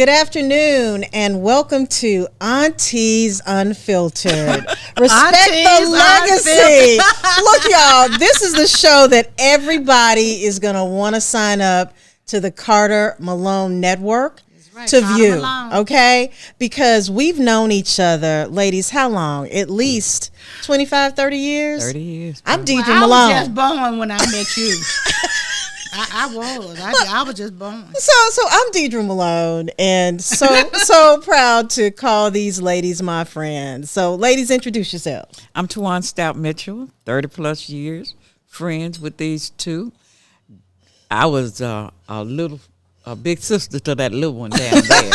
Good afternoon and welcome to Aunties Unfiltered. Respect the legacy. Look, y'all, this is the show that everybody is going to want to sign up to the Carter Malone Network to view, okay? Because we've known each other, ladies, how long? At least 25, 30 years? 30 years. I'm Deidre Malone. I was just born when I met you. I was just born. So I'm Deidre Malone, and so proud to call these ladies my friends. So, ladies, introduce yourselves. I'm TaJuan Stout Mitchell, 30 plus years, friends with these two. I was a big sister to that little one down there.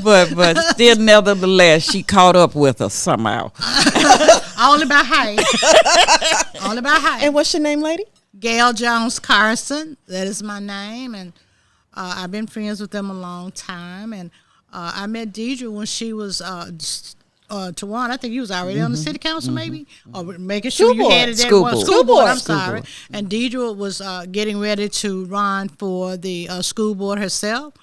but still, nevertheless, she caught up with us somehow. All about height. All about height. And what's your name, lady? Gale Jones Carson. That is my name. And I've been friends with them a long time. And I met Deidre when she was TaJuan. I think you was already on the city council, maybe, or making sure you had it there. School board. I'm sorry. And Deidre was getting ready to run for the school board herself.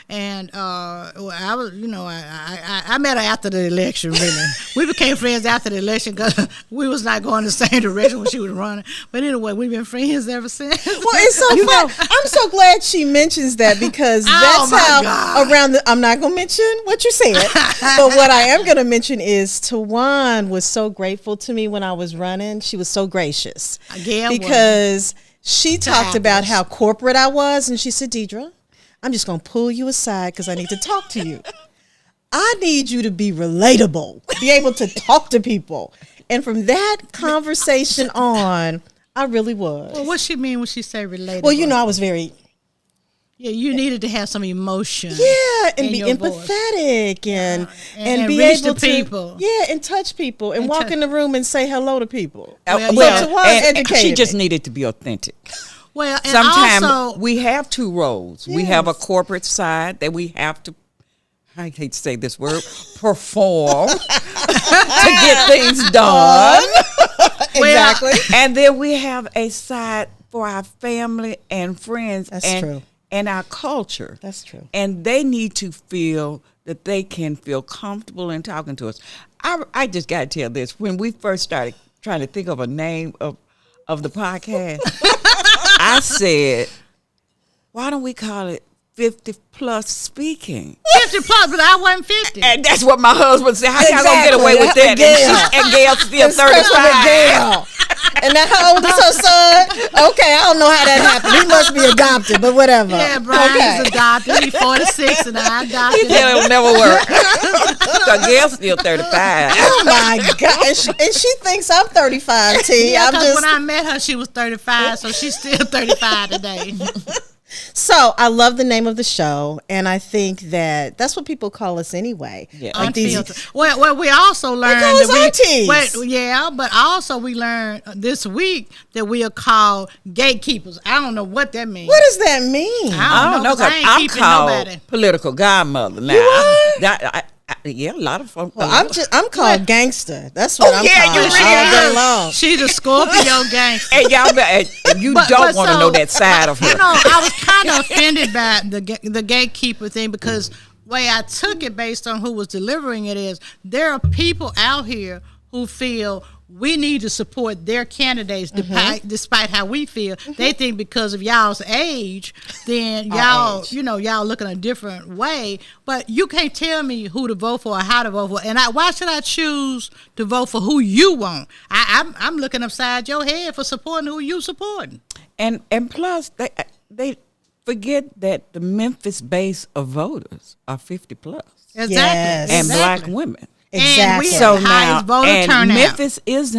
And I was, I met her after the election. Really, we became friends after the election because we was not going the same direction when she was running. But anyway, we've been friends ever since. Well, it's so fun. I'm so glad she mentions that because that's I'm not going to mention what you said, but what I am going to mention is TaJuan was so grateful to me when I was running. She was so gracious because she talked about how corporate I was, and she said, Deidre, I'm just going to pull you aside because I need to talk to you. I need you to be relatable, be able to talk to people. And from that conversation on, I really was. Well, what she mean when she say relatable? Well, I was very... Yeah, you needed to have some emotion. Yeah, and be empathetic and be able to people. Yeah, and touch people and walk in the room and say hello to people. And she just needed to be authentic. Well, and sometimes also, we have two roles. Yes. We have a corporate side that we have to, I hate to say this word, perform to get things done. Exactly. And then we have a side for our family and friends. That's true. And our culture. That's true. And they need to feel that they can feel comfortable in talking to us. I just got to tell this. When we first started trying to think of a name of the podcast, I said, why don't we call it 50 plus speaking? 50 plus, but I wasn't 50. And that's what my husband said. How y'all gonna get away with that? And Gail's still 35. And now how old is her son? Okay, I don't know how that happened. He must be adopted, but whatever. Yeah, Brian's adopted. He's 46 and I adopted him. It'll never work. So Gail's still 35. Oh my gosh. And she thinks I'm 35, T. Yeah, because when I met her, she was 35, so she's still 35 today. So I love the name of the show, and I think that's what people call us anyway. Yeah. Well, we also learned aunties. But also we learned this week that we are called gatekeepers. I don't know what that means. What does that mean? I don't know. I'm called nobody. Political godmother now. A lot of folks. Well, I'm called gangster. That's what I'm called all day long. She's a Scorpio gangster. And y'all, you don't want to know that side of her. I was kind of offended by the gatekeeper thing because the way I took it based on who was delivering it is there are people out here who feel we need to support their candidates despite how we feel. They think because of y'all's age, then y'all looking a different way. But you can't tell me who to vote for or how to vote for. And why should I choose to vote for who you want? I'm looking upside your head for supporting who you supporting. And plus, they forget that the Memphis base of voters are 50 plus. Exactly. Yes. And black women. Exactly. And we have the highest voter turnout. Memphis is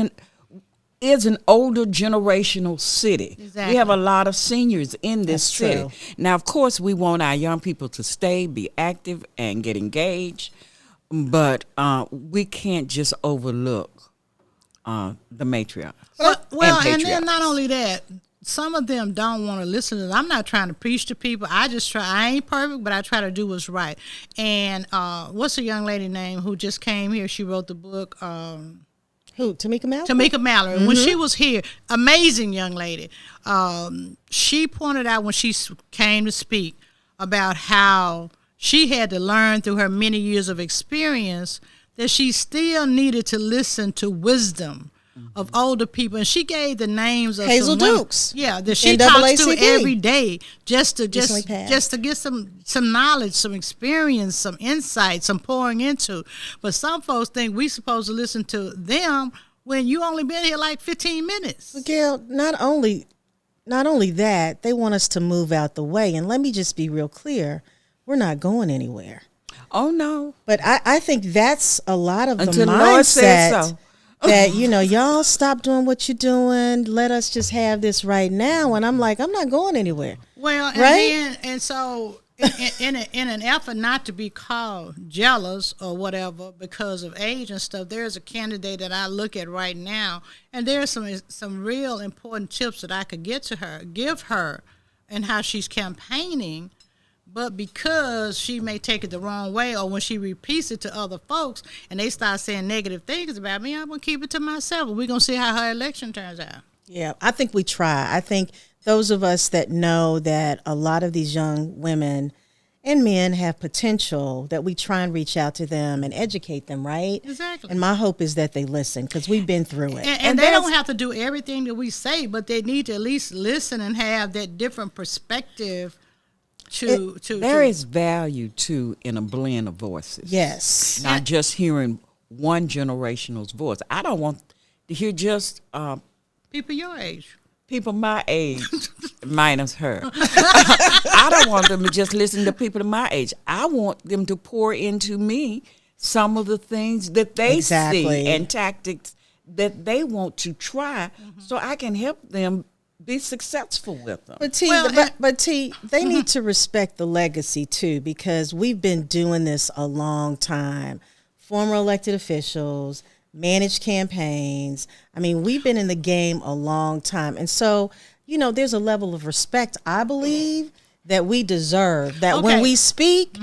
an older generational city. Exactly. We have a lot of seniors in this city. True. Now, of course, we want our young people to stay, be active, and get engaged. But we can't just overlook the matriarchs. And then not only that, some of them don't want to listen to them. I'm not trying to preach to people. I ain't perfect, but I try to do what's right. And what's a young lady name who just came here? She wrote the book. Who? Tamika Mallory? Tamika Mallory. When she was here, amazing young lady. She pointed out when she came to speak about how she had to learn through her many years of experience that she still needed to listen to wisdom of older people, and she gave the names of Hazel some women, Dukes. yeah, that she talks to NAACP. every day, just to Recently get some knowledge, some experience, some insight, some pouring into. But some folks think we supposed to listen to them when you only been here like 15 minutes. Well, Gail, not only that, they want us to move out the way. And let me just be real clear, we're not going anywhere. Oh no! But I think that's a lot of Until the the Lord says mindset. so. That, y'all stop doing what you're doing. Let us just have this right now. And I'm like, I'm not going anywhere. Well, and right? then, so in an effort not to be called jealous or whatever because of age and stuff, there's a candidate that I look at right now, and there's some real important tips that I could give her, and how she's campaigning. But because she may take it the wrong way, or when she repeats it to other folks and they start saying negative things about me, I'm going to keep it to myself. We're going to see how her election turns out. Yeah, I think we try. I think those of us that know that a lot of these young women and men have potential, that we try and reach out to them and educate them, right? Exactly. And my hope is that they listen, because we've been through it. And they don't have to do everything that we say, but they need to at least listen and have that different perspective. There is value too in a blend of voices. Yes. Not just hearing one generational's voice. I don't want to hear just people your age. People my age, minus her. I don't want them to just listen to people my age. I want them to pour into me some of the things that they see and tactics that they want to try, so I can help them be successful with them. But T, they need to respect the legacy too, because we've been doing this a long time. Former elected officials, managed campaigns. I mean, we've been in the game a long time. And so, there's a level of respect, I believe, that we deserve, that when we speak,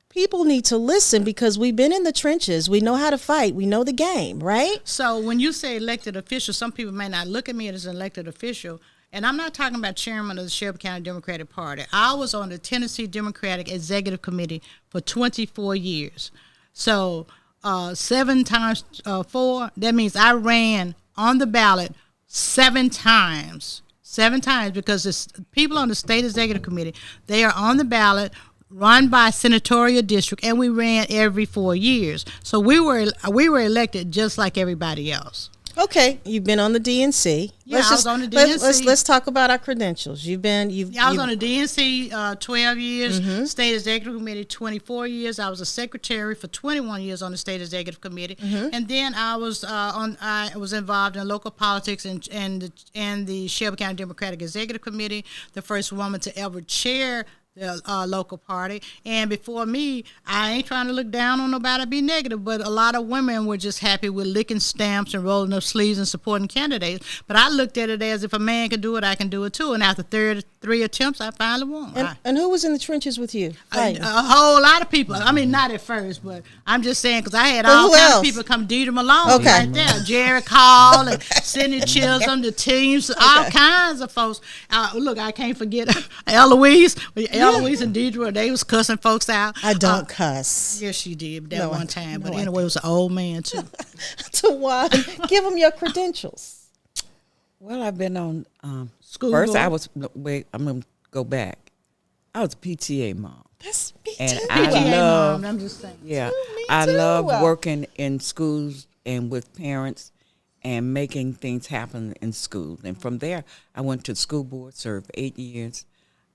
people need to listen, because we've been in the trenches. We know how to fight. We know the game, right? So when you say elected official, some people may not look at me as an elected official. And I'm not talking about chairman of the Shelby County Democratic Party. I was on the Tennessee Democratic Executive Committee for 24 years. So 7 times 4, that means I ran on the ballot 7 times. 7 times, because it's people on the State Executive Committee, they are on the ballot, run by senatorial district, and we ran every 4 years. So we were elected just like everybody else. Okay, you've been on the DNC. Yeah, I was on the DNC. Let's talk about our credentials. I was on the DNC 12 years, State Executive Committee 24 years. I was a secretary for 21 years on the State Executive Committee, and then I was involved in local politics and the Shelby County Democratic Executive Committee, the first woman to ever chair the local party. And before me, I ain't trying to look down on nobody, be negative, but a lot of women were just happy with licking stamps and rolling up sleeves and supporting candidates. But I looked at it as, if a man can do it, I can do it too. And after 3 attempts, I finally won. And who was in the trenches with you? A whole lot of people. I mean, not at first, but I'm just saying, because I had all kinds of people come. Deidre Malone right there, Jerry Call and Sidney Chisholm, the teams, all kinds of folks. Look, I can't forget Eloise. Eloise and Deidre, they was cussing folks out. I don't cuss. Yes, she did one time. But anyway, it was an old man, too. TaJuan, give them your credentials. Well, I've been on school. First, I'm going to go back. I was a PTA mom. That's me and too. I'm just saying. Yeah, I love working in schools and with parents and making things happen in school. And from there, I went to the school board, served 8 years.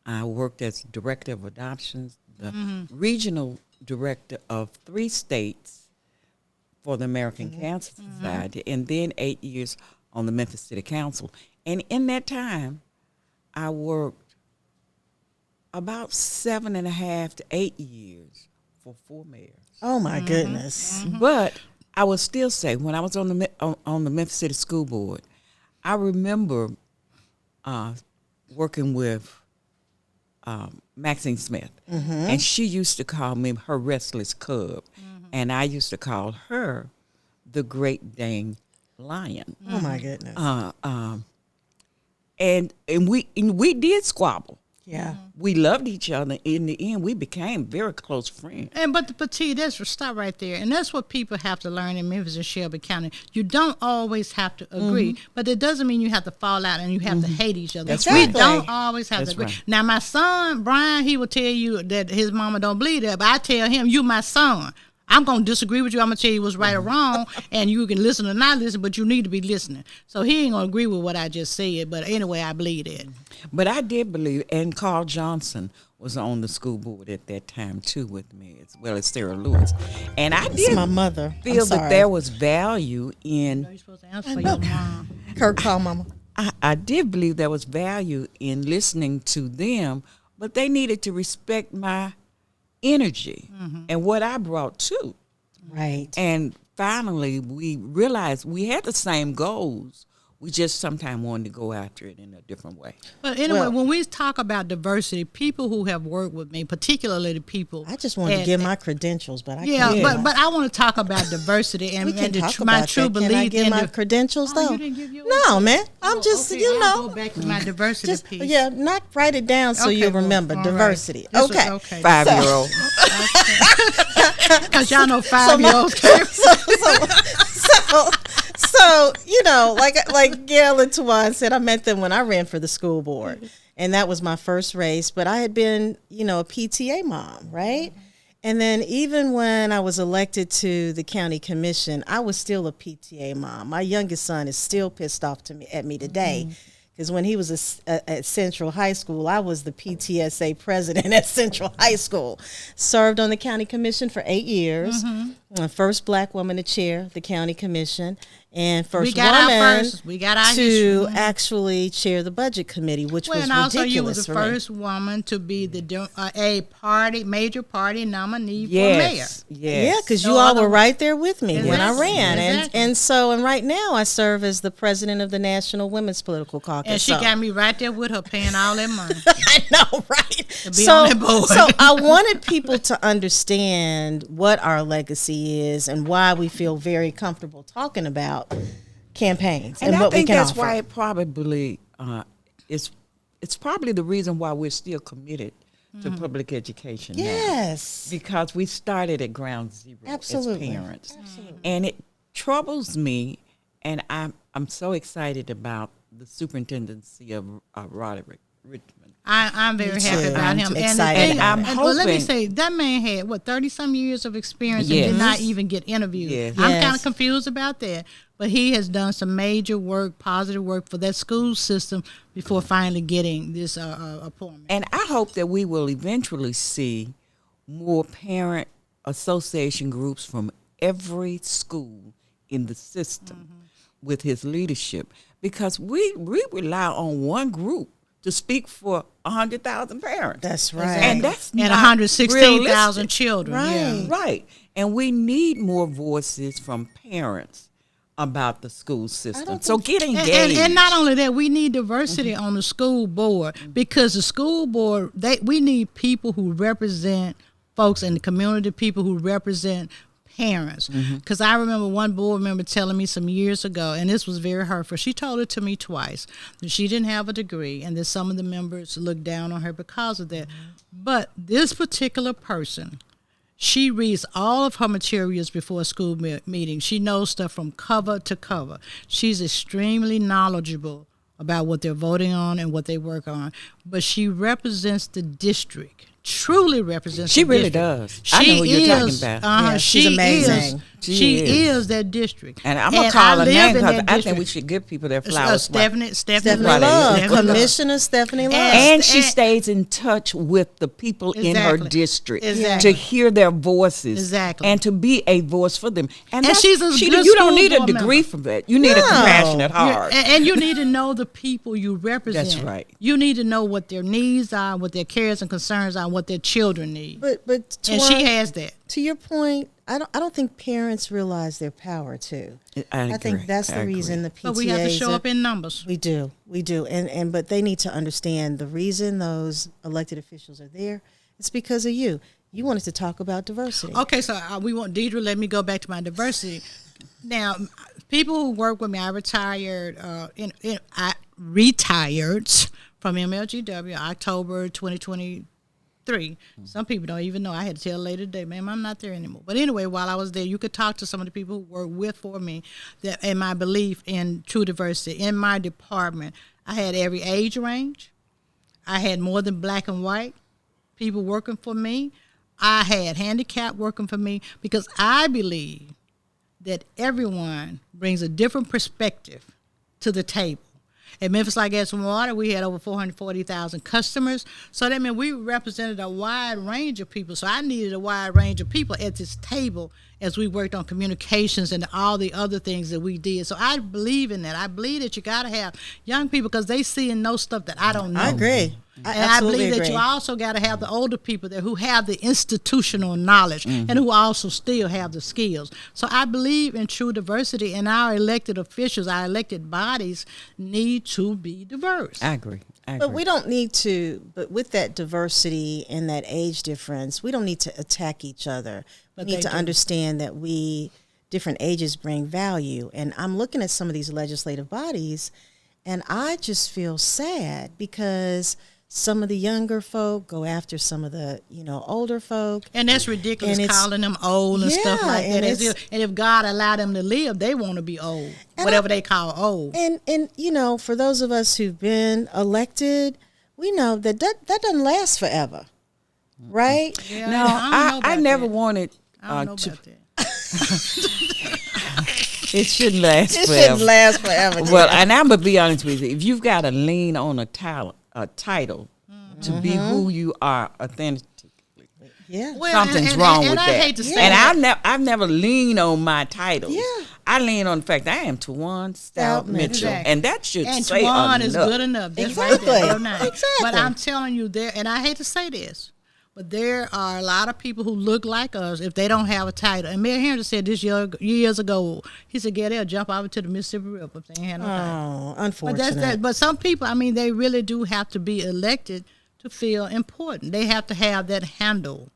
I worked as director of adoptions, the regional director of 3 states for the American Cancer Society, and then 8 years on the Memphis City Council. And in that time, I worked about 7.5 to 8 years for 4 mayors. Oh my goodness! But I would still say, when I was on the Memphis City School Board, I remember working with Maxine Smith, and she used to call me her restless cub, and I used to call her the Great Dane lion. Oh my goodness. And we did squabble. Yeah. We loved each other. In the end, we became very close friends. But T, that's stop right there. And that's what people have to learn in Memphis and Shelby County. You don't always have to agree, but it doesn't mean you have to fall out and you have to hate each other. That's We right. don't always have to agree. Right. Now, my son, Brian, he will tell you that his mama don't believe that, but I tell him, you my son. I'm going to disagree with you. I'm going to tell you what's right or wrong, and you can listen or not listen, but you need to be listening. So he ain't going to agree with what I just said, but anyway, I believe it. But I did believe, and Carl Johnson was on the school board at that time, too, with me, as well as Sarah Lewis. And I did my mother. feel that there was value in... You're supposed to answer for your mom. Kirk, call mama. I did believe there was value in listening to them, but they needed to respect my energy and what I brought too. Right. And finally, we realized we had the same goals. We just sometimes wanted to go after it in a different way. But anyway, Well- when we talk about diversity, people who have worked with me, particularly the people, I just wanted to give my credentials, but I yeah, can't. but I want to talk about diversity and, we can and talk my about true that. belief Can I give in my the credentials, Oh, though? you didn't give yours? No, man. I'm just, okay, you I'll know. go back to my diversity Just, piece. yeah, not write it down so Okay, you'll well, remember. all right. Diversity. This was Okay. okay. 5-year-old. Because y'all know So, 5-year-olds. so you know, like Gale and TaJuan said, I met them when I ran for the school board, and that was my first race. But I had been, you know, a PTA mom, right? And then even when I was elected to the county commission, I was still a PTA mom. My youngest son is still pissed off at me today. Because when he was at Central High School, I was the PTSA president at Central High School. Served on the county commission for 8 years. First black woman to chair the county commission. And first woman to actually chair the budget committee, which was and also ridiculous you was the for me. first woman to be a major party nominee for mayor. Yes. Yeah, because No you all other- were right there with me when I Exactly. ran. Exactly. And right now I serve as the president of the National Women's Political Caucus. And she got me right there with her, paying all that money. I know, right? be on that board. So I wanted people to understand what our legacy is and why we feel very comfortable talking about campaigns and I what we think can that's offer. why it probably it's probably the reason why we're still committed to public education now. Yes. Because we started at ground zero Absolutely. as parents. And it troubles me, and I'm so excited about the superintendency of Roderick Richmond. I'm very happy too. about I'm him. excited about it. Well, let me hoping- say, that man had, 30-some years of experience and Yes. did not even get interviewed. Yes. I'm Yes. kind of confused about that. But he has done some major work, positive work for that school system before finally getting this appointment. And I hope that we will eventually see more parent association groups from every school in the system with his leadership, because we rely on one group to speak for 100,000 parents. That's right. And that's And not 116,000 realistic. children. Right. Yeah. Right. And we need more voices from parents about the school system. So get engaged. And not only that, we need diversity on the school board, because the school board, we need people who represent folks in the community, people who represent parents. Because I remember one board member telling me some years ago, and this was very hurtful. She told it to me twice, that she didn't have a degree and that some of the members looked down on her because of that. But this particular person, she reads all of her materials before a school meeting. She knows stuff from cover to cover. She's extremely knowledgeable about what they're voting on and what they work on. But she represents the district, truly represents She the really district. does. I know who you're talking about. Yeah, she's amazing. She She is. is that district. And I'm going to call her live name in because that I think district. we should give people their flowers. Stephanie Stephanie Right. Love, Stephanie Love. Commissioner Stephanie Love. And she And- stays in touch with the people in her Exactly. district Exactly. to hear their voices. Exactly. And to be a voice for them. And that's, she's a good you don't school need a board degree member. for that. You need a No. compassionate heart. And you need to know the people you represent. That's right. You need to know what their needs are, what their cares and concerns are, what their children need. But And TaJuan, she has that. to your point, I don't think parents realize their power too. I think agree. that's I the agree. reason the PTAs. But we have to show up in numbers. We do, and but they need to understand the reason those elected officials are there. It's because of you. You wanted to talk about diversity. Okay, so we want Deidre. Let me go back to my diversity. Now, People who work with me, I retired. I retired from MLGW October 2023. Some people don't even know. I had to tell later today, ma'am, I'm not there anymore. But anyway, while I was there, you could talk to some of the people who work for me. That in my belief in true diversity in my department, I had every age range. I had more than black and white people working for me. I had handicapped working for me because I believe that everyone brings a different perspective to the table. At Memphis Like Gas and Water, we had over 440,000 customers. So that meant we represented a wide range of people. So I needed a wide range of people at this table as we worked on communications and all the other things that we did. So I believe in that. I believe that you got to have young people because they see and know stuff that I don't know. I agree. I believe that you also got to have the older people there who have the institutional knowledge and who also still have the skills. So I believe in true diversity, and our elected officials, our elected bodies need to be diverse. I agree. But we don't need to, but with that diversity and that age difference, we don't need to attack each other. We need to understand that different ages bring value. And I'm looking at some of these legislative bodies, and I just feel sad because some of the younger folk go after some of the, older folk. And that's ridiculous, calling them old and stuff like that. And if God allowed them to live, they want to be old, whatever they call old. And for those of us who've been elected, we know that doesn't last forever, right? Yeah, no, I never wanted I don't know about that. It shouldn't last forever. It shouldn't last forever. Well, and I'm going to be honest with you. If you've got to lean on a title to be who you are authentically, something's wrong with that. I hate to say and I've never leaned on my title. Yeah. I lean on the fact that I am TaJuan Stout Mitchell. Exactly. And that should and say TaJuan enough. is good enough. That's Exactly. right there. Exactly. But I'm telling you, and I hate to say this, but there are a lot of people who look like us if they don't have a title. And Mayor Henry said this years ago, he said, they'll jump over to the Mississippi River if they ain't had no title. Oh, unfortunate. But some people, they really do have to be elected to feel important. They have to have that handle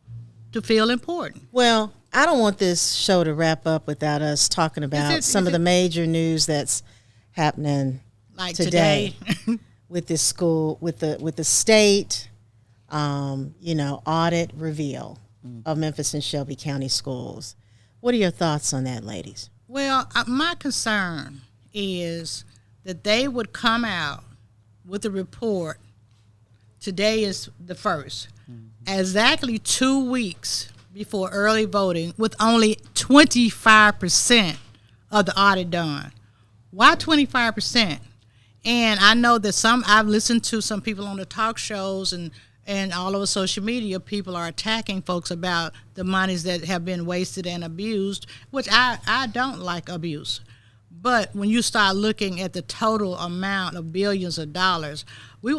to feel important. Well, I don't want this show to wrap up without us talking about some of the major news that's happening like today with this school, with the state, audit reveal of Memphis and Shelby County schools. What are your thoughts on that, ladies? Well, my concern is that they would come out with a report. Today is the 1st. Exactly 2 weeks before early voting with only 25% of the audit done. Why 25%? And I know that I've listened to some people on the talk shows and all over social media, people are attacking folks about the monies that have been wasted and abused, which I don't like abuse. But when you start looking at the total amount of billions of dollars,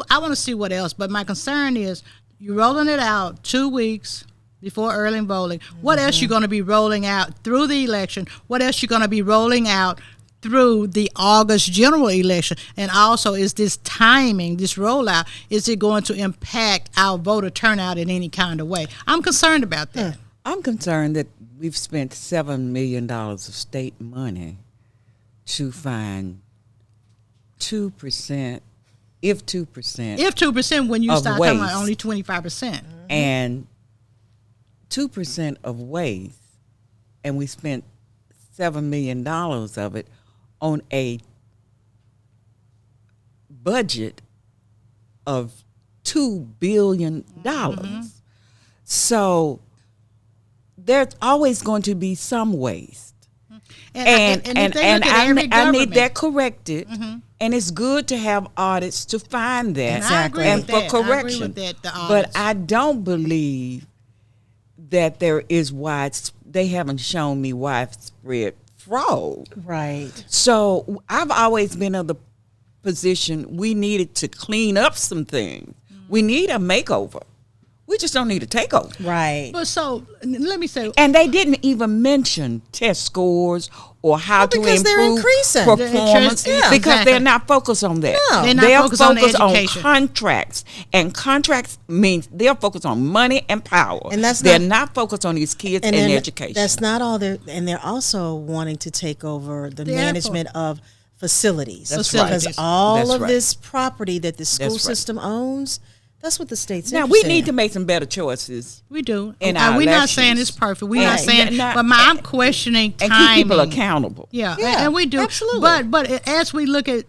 I want to see what else. But my concern is you're rolling it out 2 weeks before early voting. What else you going to be rolling out through the election? What else you going to be rolling out through the August general election? And also, is this timing, this rollout, is it going to impact our voter turnout in any kind of way? I'm concerned about that. I'm concerned that we've spent $7 million of state money to find 2%, if 2%. If 2%, when you start waste, talking about only 25%. And 2% of waste, and we spent $7 million of it on a budget of $2 billion. So there's always going to be some waste. And I need that corrected. And it's good to have audits to find that. Exactly. And for correction. I agree with that, the audits. But I don't believe that there is they haven't shown me widespread fraud. Right. So I've always been of the position we needed to clean up some things. We need a makeover. We just don't need a takeover. Right. But so let me say, And they didn't even mention test scores or how to because they're improve increasing. performance Yeah, because exactly. they're not focused on that. No. They're not focused on the education. contracts, and contracts means they're focused on money and power. And they're not focused on these kids and education. That's not all and they're also wanting to take over the management of facilities. That's right. Because all That's of right. this property that the school That's right. system owns, that's what the state's Now we interested need in. to make some better choices. we do. In We're our not elections. saying it's perfect. We're And- not saying, and not- but I'm questioning And timing. keep people accountable. Yeah, Yeah, and we do. absolutely. But as we look at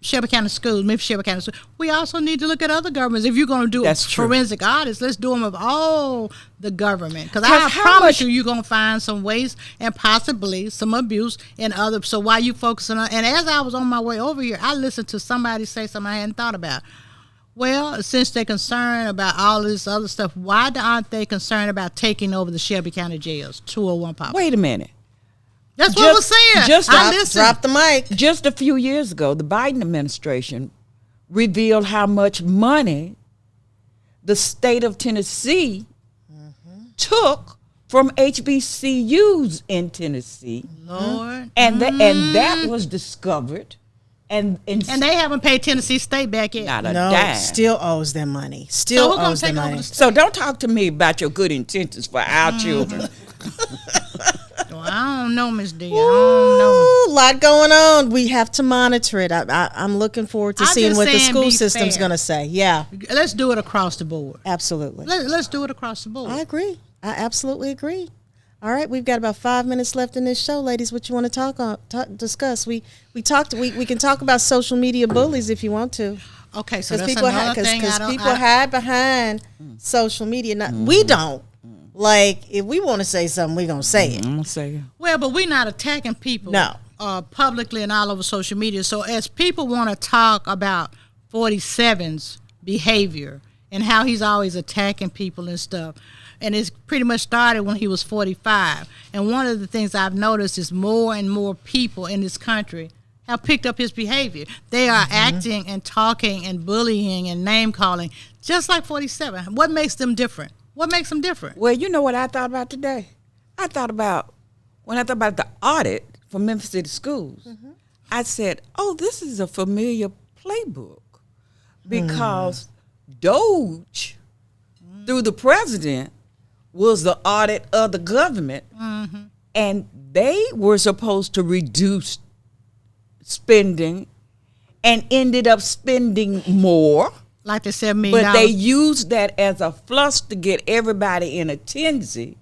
Shelby County schools, Memphis Shelby County schools, we also need to look at other governments. If you're going to do That's true. forensic audits, let's do them of all the government. Because 'Cause I how promise much- you're going to find some waste and possibly some abuse in other. So why you focusing on? And as I was on my way over here, I listened to somebody say something I hadn't thought about. Well, since they're concerned about all this other stuff, why aren't they concerned about taking over the Shelby County jails, 201 Pop? Wait a minute. That's what I was saying. just I drop- listened. Drop the mic. Just a few years ago, the Biden administration revealed how much money the state of Tennessee took from HBCUs in Tennessee, Lord. and that was discovered, and And they haven't paid Tennessee State back yet. not a No, dime. still owes them money. So Still who gonna owes them take over money. the So don't talk to me about your good intentions for our children. Well, I don't know, Miss D. I don't know. Ooh, lot going on. We have to monitor it. I'm looking forward to I'm seeing just what the saying school be system's fair. going to say. Yeah, Let's do it across the board. absolutely. Let's do it across the board. I agree. I absolutely agree. All right, we've got about 5 minutes left in this show, ladies. What you want to discuss? We can talk about social media bullies if you want to, Okay, so because that's people another thing. hide behind social media. We don't. Like, if we want to say something, we're gonna say it. I'm gonna say Well, but we're not attacking people. No. Publicly and all over social media. So as people want to talk about 47's behavior and how he's always attacking people and stuff, and it's pretty much started when he was 45. And one of the things I've noticed is more and more people in this country have picked up his behavior. They are acting and talking and bullying and name calling just like 47. What makes them different? What makes them different? Well, you know what I thought about today? When I thought about the audit for Memphis City Schools, I said, oh, this is a familiar playbook because Doge, through the president, was the audit of the government, and they were supposed to reduce spending and ended up spending more. Like the $7 million. But they used that as a flush to get everybody in a tensy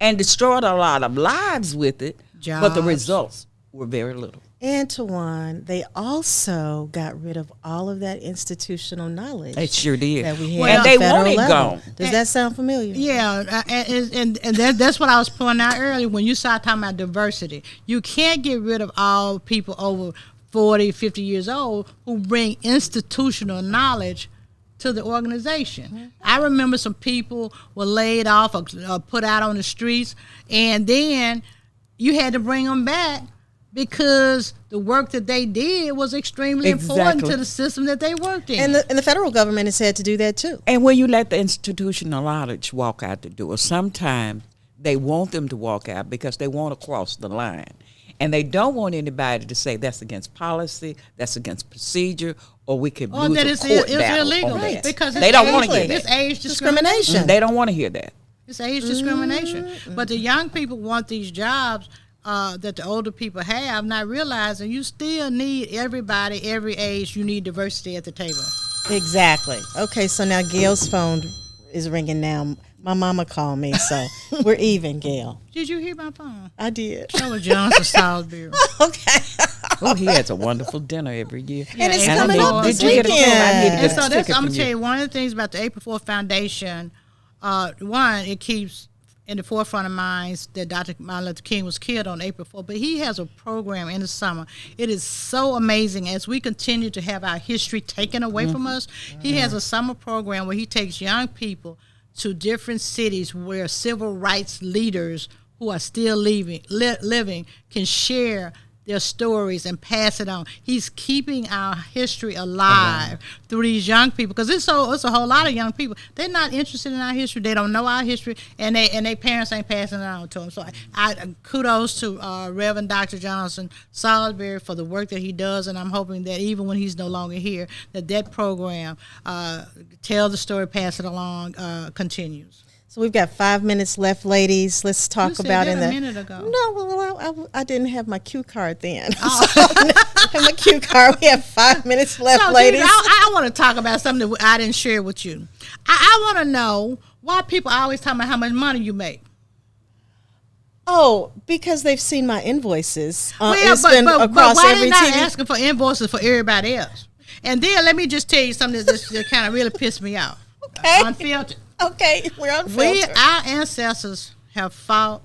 and destroyed a lot of lives with it. But the Jobs. results were very little. And TaJuan, they also got rid of all of that institutional knowledge They sure did. that we had Well, at and they the federal want it level. gone. Does that sound familiar? Yeah, and that's what I was pointing out earlier when you start talking about diversity. You can't get rid of all people over 40, 50 years old who bring institutional knowledge to the organization. I remember some people were laid off or put out on the streets, and then you had to bring them back because the work that they did was extremely important Exactly. to the system that they worked in. And the federal government has had to do that too. And when you let the institutional knowledge walk out the door, sometimes they want them to walk out because they want to cross the line. And they don't want anybody to say that's against policy, that's against procedure, or we could Or lose that a it's court battle illegal, on right? that. Because They it's don't want to hear It's that. age Discrimination. discrimination. They don't want to hear that. It's age discrimination. But the young people want these jobs that the older people have, not realizing you still need everybody, every age. You need diversity at the table. Exactly. Okay, so now Gail's phone is ringing now. My mama called me, so we're even, Gale. Did you hear my phone? I did. That was Johnson Salisbury. Okay. Oh, he has a wonderful dinner every year. And it's Yeah, coming I up did. this Did you get a weekend. ticket? I need to And get so a that's, ticket I'm from gonna tell you. you one of the things about the April 4th Foundation. One, it keeps in the forefront of minds that Dr. Martin Luther King was killed on April 4th, but he has a program in the summer. It is so amazing as we continue to have our history taken away from us. He has a summer program where he takes young people to different cities where civil rights leaders who are still living can share their stories and pass it on. He's keeping our history alive through these young people, because it's a whole lot of young people. They're not interested in our history. They don't know our history, and their parents ain't passing it on to them. So I kudos to Reverend Dr. Johnson Salisbury for the work that he does, and I'm hoping that even when he's no longer here, that program, tell the story, pass it along, continues. So we've got 5 minutes left, ladies. Let's talk about a minute ago. No, well, I didn't have my cue card then. Oh. So I have my cue card. We have 5 minutes left, ladies. I want to talk about something that I didn't share with you. I want to know why people always talk about how much money you make. Oh, because they've seen my invoices. But why they not asking for invoices for everybody else? And then let me just tell you something that kind of really pissed me off. Okay. Unfiltered. Okay, we're unfiltered. Our ancestors have fought,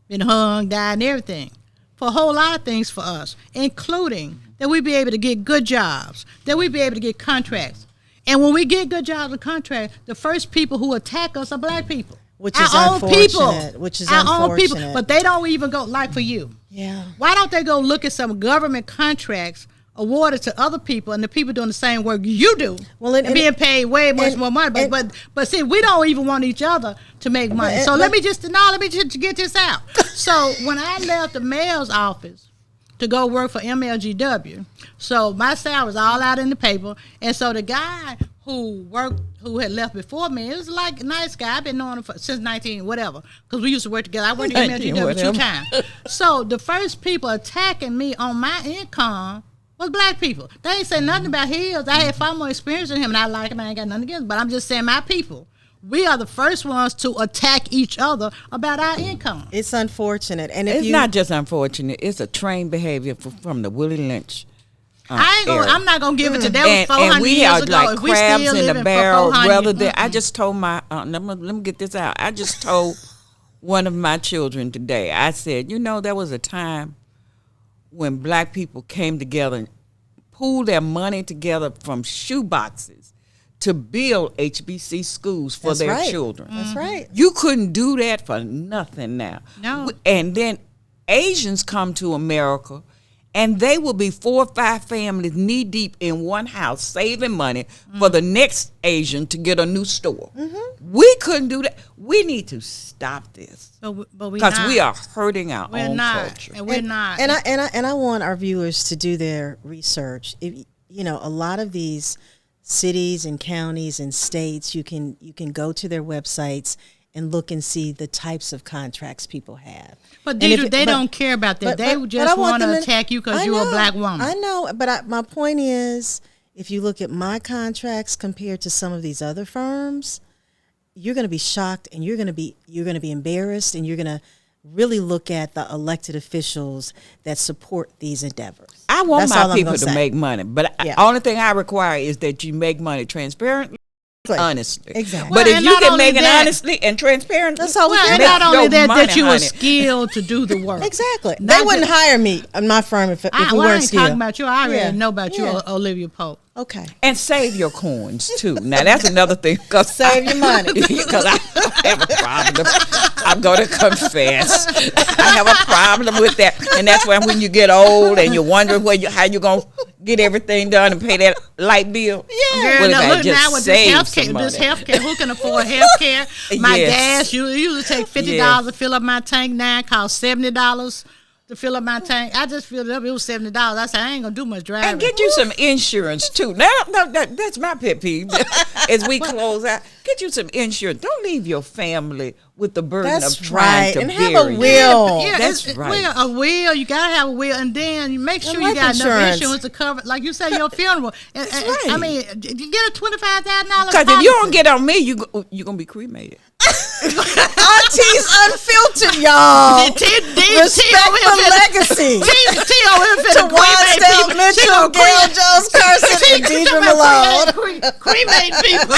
been hung, died, and everything for a whole lot of things for us, including that we be able to get good jobs, that we be able to get contracts. And when we get good jobs and contracts, the first people who attack us are black people. Which is unfortunate. Our own people. But they don't even go, like for you. Yeah. Why don't they go look at some government contracts awarded to other people, and the people doing the same work you do, and being paid way much more money. But see, we don't even want each other to make money. So let me just get this out. So when I left the mayor's office to go work for MLGW, so my salary was all out in the paper, and so the guy who had left before me, it was like a nice guy. I've been knowing him since 19 whatever, because we used to work together. I worked at MLGW 2 times. So the first people attacking me on my income was black people. They ain't say nothing about his. I had far more experience than him, and I like him. I ain't got nothing against him. But I'm just saying, my people, we are the first ones to attack each other about our income. It's unfortunate, and it's not just unfortunate. It's a trained behavior from the Willie Lynch. I'm not gonna give it to that was 400 and we years had ago. like if we crabs still in the living barrel. for 400, Rather than I just told my let me get this out. I just told one of my children today. I said, there was a time when black people came together and pooled their money together from shoe boxes to build HBC schools for their children. That's right. You couldn't do that for nothing now. No. And then Asians come to America, and they will be 4 or 5 families knee deep in one house saving money for the next Asian to get a new store. Mm-hmm. We couldn't do that. We need to stop this. But because we are hurting our own culture. And we're not. And I want our viewers to do their research. If, a lot of these cities and counties and states, you can go to their websites and look and see the types of contracts people have. But they don't care about that. They just want to attack you because you're a black woman. I know, but my point is, if you look at my contracts compared to some of these other firms, you're going to be shocked, and you're going to be embarrassed, and you're going to really look at the elected officials that support these endeavors. I want my people to make money, but the only thing I require is that you make money transparently. Honestly, exactly. But if you can make it honestly and transparently, that's all we can. And not only that you were skilled to do the work. Exactly. They wouldn't hire me in my firm if we weren't skilled. I ain't talking about you. I already know about you, Olivia Pope. Okay. And save your coins too. Now that's another thing. Save your money. Because I have a problem. I'm going to confess. I have a problem with that, and that's why when you get old and you're wondering how you're going to get everything done and pay that light bill. Yeah. Girl, now with this healthcare, who can afford healthcare? My gas, you usually take $50 to fill up my tank. Now it costs $70 to fill up my tank. I just filled it up. It was $70. I said, I ain't going to do much driving. And get you some insurance, too. Now, that's my pet peeve. As we close out, get you some insurance. Don't leave your family with the burden of trying to bury. And have a will. Yeah, that's right. A will. You got to have a will. And then you make sure you got enough insurance to cover, like you said, your funeral. And, right. I mean, you get a $25,000 Because if you don't get on me, you're going to be cremated. Aunties Unfiltered, y'all. Respect the legacy. TaJuan Stout Mitchell, Gale Jones Carson, and Deidre Malone. Cremate people.